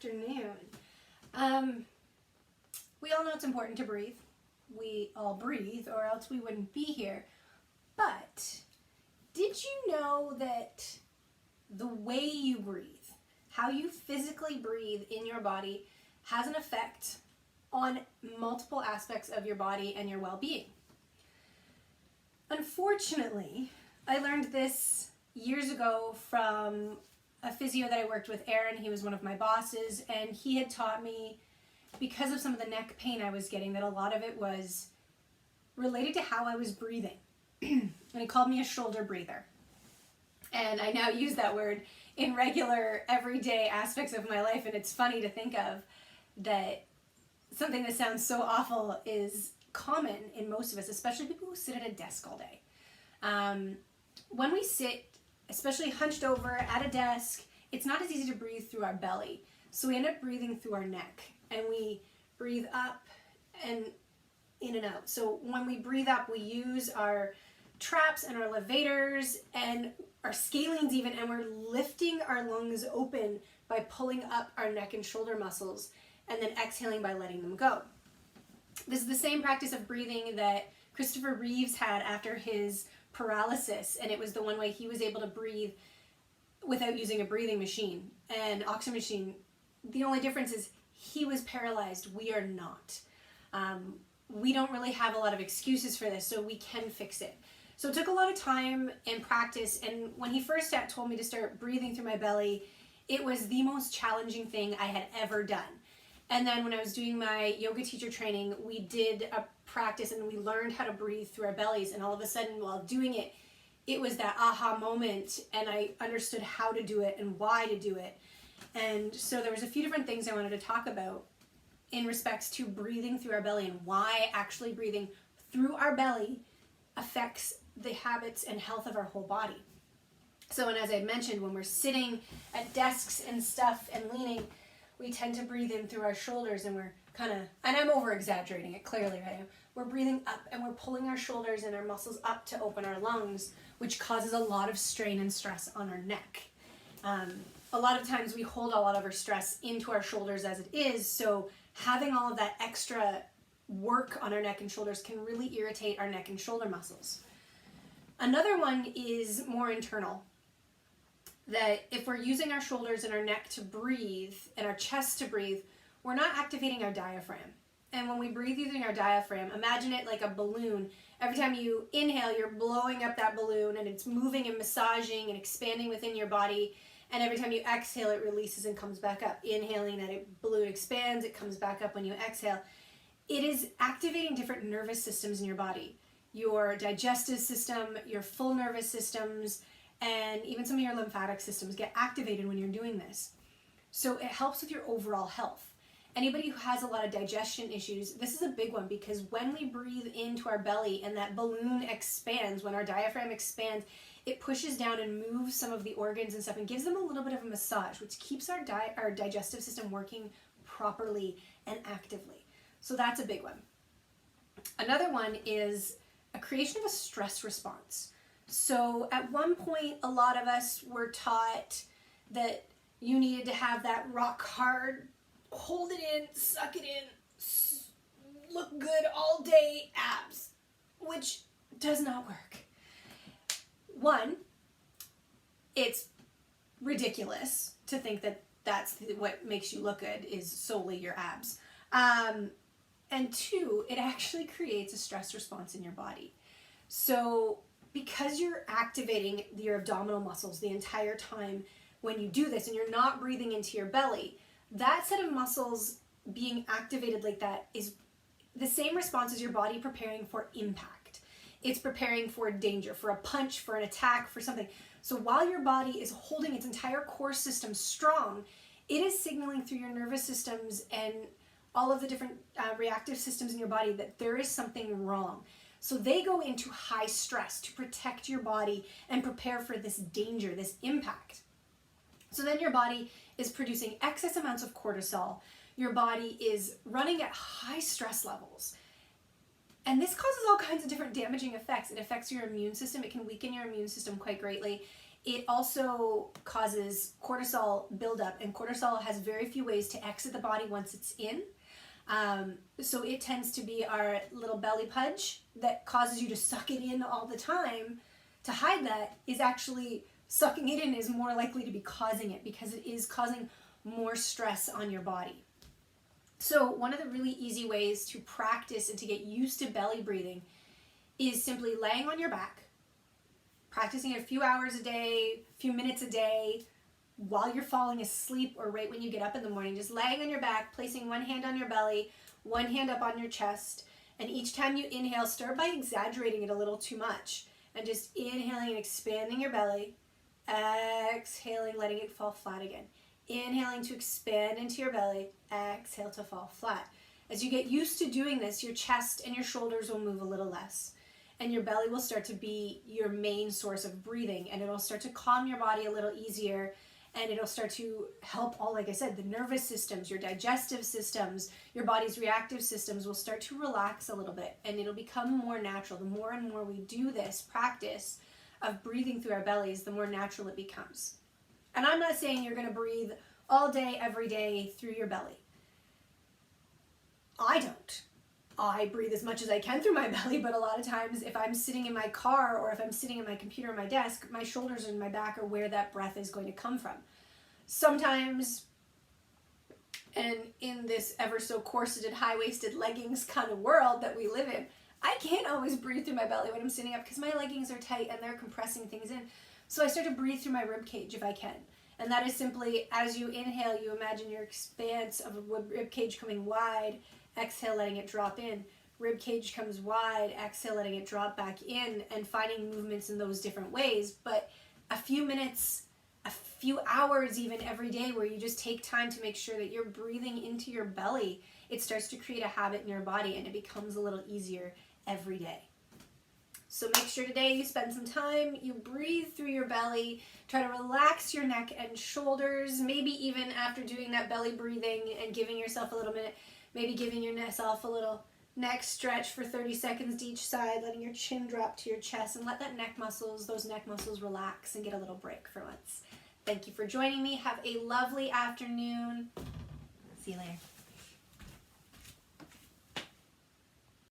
afternoon. We all know it's important to breathe. We all breathe, or else we wouldn't be here. But did you know that the way you breathe, how you physically breathe in your body, has an effect on multiple aspects of your body and your well-being? Unfortunately, I learned this years ago from a physio that I worked with, Aaron. He was one of my bosses, and he had taught me, because of some of the neck pain I was getting, that a lot of it was related to how I was breathing. And he called me a shoulder breather. And I now use that word in regular, everyday aspects of my life, and it's funny to think of that something that sounds so awful is common in most of us, especially people who sit at a desk all day. When we sit, especially hunched over at a desk, it's not as easy to breathe through our belly. So we end up breathing through our neck, and we breathe up and in and out. So when we breathe up, we use our traps and our levators and our scalenes even, and we're lifting our lungs open by pulling up our neck and shoulder muscles, and then exhaling by letting them go. This is the same practice of breathing that Christopher Reeves had after his paralysis, and it was the one way he was able to breathe without using a breathing machine and oxygen machine. The only difference is he was paralyzed. We are not. We don't really have a lot of excuses for this, so we can fix it. So it took a lot of time and practice, and when he first told me to start breathing through my belly, it was the most challenging thing I had ever done. And then when I was doing my yoga teacher training, we did a practice and we learned how to breathe through our bellies, and all of a sudden while doing it, it was that aha moment, and I understood how to do it and why to do it. And so there was a few different things I wanted to talk about in respects to breathing through our belly and why actually breathing through our belly affects the habits and health of our whole body. So, and as I mentioned, when we're sitting at desks and stuff and leaning, we tend to breathe in through our shoulders, and we're kind of, and I'm over exaggerating it clearly, right? We're breathing up and we're pulling our shoulders and our muscles up to open our lungs, which causes a lot of strain and stress on our neck. A lot of times we hold a lot of our stress into our shoulders as it is, so having all of that extra work on our neck and shoulders can really irritate our neck and shoulder muscles. Another one is more internal, that if we're using our shoulders and our neck to breathe and our chest to breathe, we're not activating our diaphragm. And when we breathe using our diaphragm, imagine it like a balloon. Every time you inhale, you're blowing up that balloon, and it's moving and massaging and expanding within your body. And every time you exhale, it releases and comes back up. Inhaling, that balloon expands, it comes back up when you exhale. It is activating different nervous systems in your body. Your digestive system, your full nervous systems, and even some of your lymphatic systems get activated when you're doing this. So it helps with your overall health. Anybody who has a lot of digestion issues, this is a big one, because when we breathe into our belly and that balloon expands, when our diaphragm expands, it pushes down and moves some of the organs and stuff and gives them a little bit of a massage, which keeps our digestive system working properly and actively. So that's a big one. Another one is a creation of a stress response. So at one point, a lot of us were taught that you needed to have that rock hard, hold it in, suck it in, look good all day abs, which does not work. One, it's ridiculous to think that that's what makes you look good is solely your abs. And two, it actually creates a stress response in your body. So because you're activating your abdominal muscles the entire time when you do this and you're not breathing into your belly, that set of muscles being activated like that is the same response as your body preparing for impact. It's preparing for danger, for a punch, for an attack, for something. So while your body is holding its entire core system strong, it is signaling through your nervous systems and all of the different reactive systems in your body that there is something wrong. So they go into high stress to protect your body and prepare for this danger, this impact. So then your body is producing excess amounts of cortisol. Your body is running at high stress levels. And this causes all kinds of different damaging effects. It affects your immune system. It can weaken your immune system quite greatly. it also causes cortisol buildup, and cortisol has very few ways to exit the body once it's in. So it tends to be our little belly pudge that causes you to suck it in all the time. To hide that is actually sucking it in is more likely to be causing it, because it is causing more stress on your body. So one of the really easy ways to practice and to get used to belly breathing is simply laying on your back, practicing it a few hours a day, a few minutes a day, while you're falling asleep or right when you get up in the morning. Just laying on your back, placing one hand on your belly, one hand up on your chest, and each time you inhale, start by exaggerating it a little too much, and just inhaling and expanding your belly, exhaling, letting it fall flat again. Inhaling to expand into your belly, exhale to fall flat. As you get used to doing this, your chest and your shoulders will move a little less, and your belly will start to be your main source of breathing, and it'll start to calm your body a little easier, and it'll start to help all, like I said, the nervous systems, your digestive systems, your body's reactive systems will start to relax a little bit, and it'll become more natural. The more and more we do this practice of breathing through our bellies, the more natural it becomes. And I'm not saying you're going to breathe all day, every day through your belly. I don't. I breathe as much as I can through my belly, but a lot of times if I'm sitting in my car or if I'm sitting at my computer or my desk, my shoulders and my back are where that breath is going to come from. Sometimes, and in this ever so corseted, high-waisted leggings kind of world that we live in, I can't always breathe through my belly when I'm sitting up because my leggings are tight and they're compressing things in. So I start to breathe through my rib cage if I can. And that is simply, as you inhale, you imagine your expanse of a rib cage coming wide. Exhale, letting it drop in. Rib cage comes wide. Exhale, letting it drop back in, and finding movements in those different ways. But a few minutes, a few hours even every day where you just take time to make sure that you're breathing into your belly, it starts to create a habit in your body, and it becomes a little easier every day. So make sure today you spend some time, you breathe through your belly, try to relax your neck and shoulders, maybe even after doing that belly breathing and giving yourself a little minute, maybe giving yourself a little neck stretch for 30 seconds to each side, letting your chin drop to your chest, and let those neck muscles relax and get a little break for once. Thank you for joining me. Have a lovely afternoon. See you later.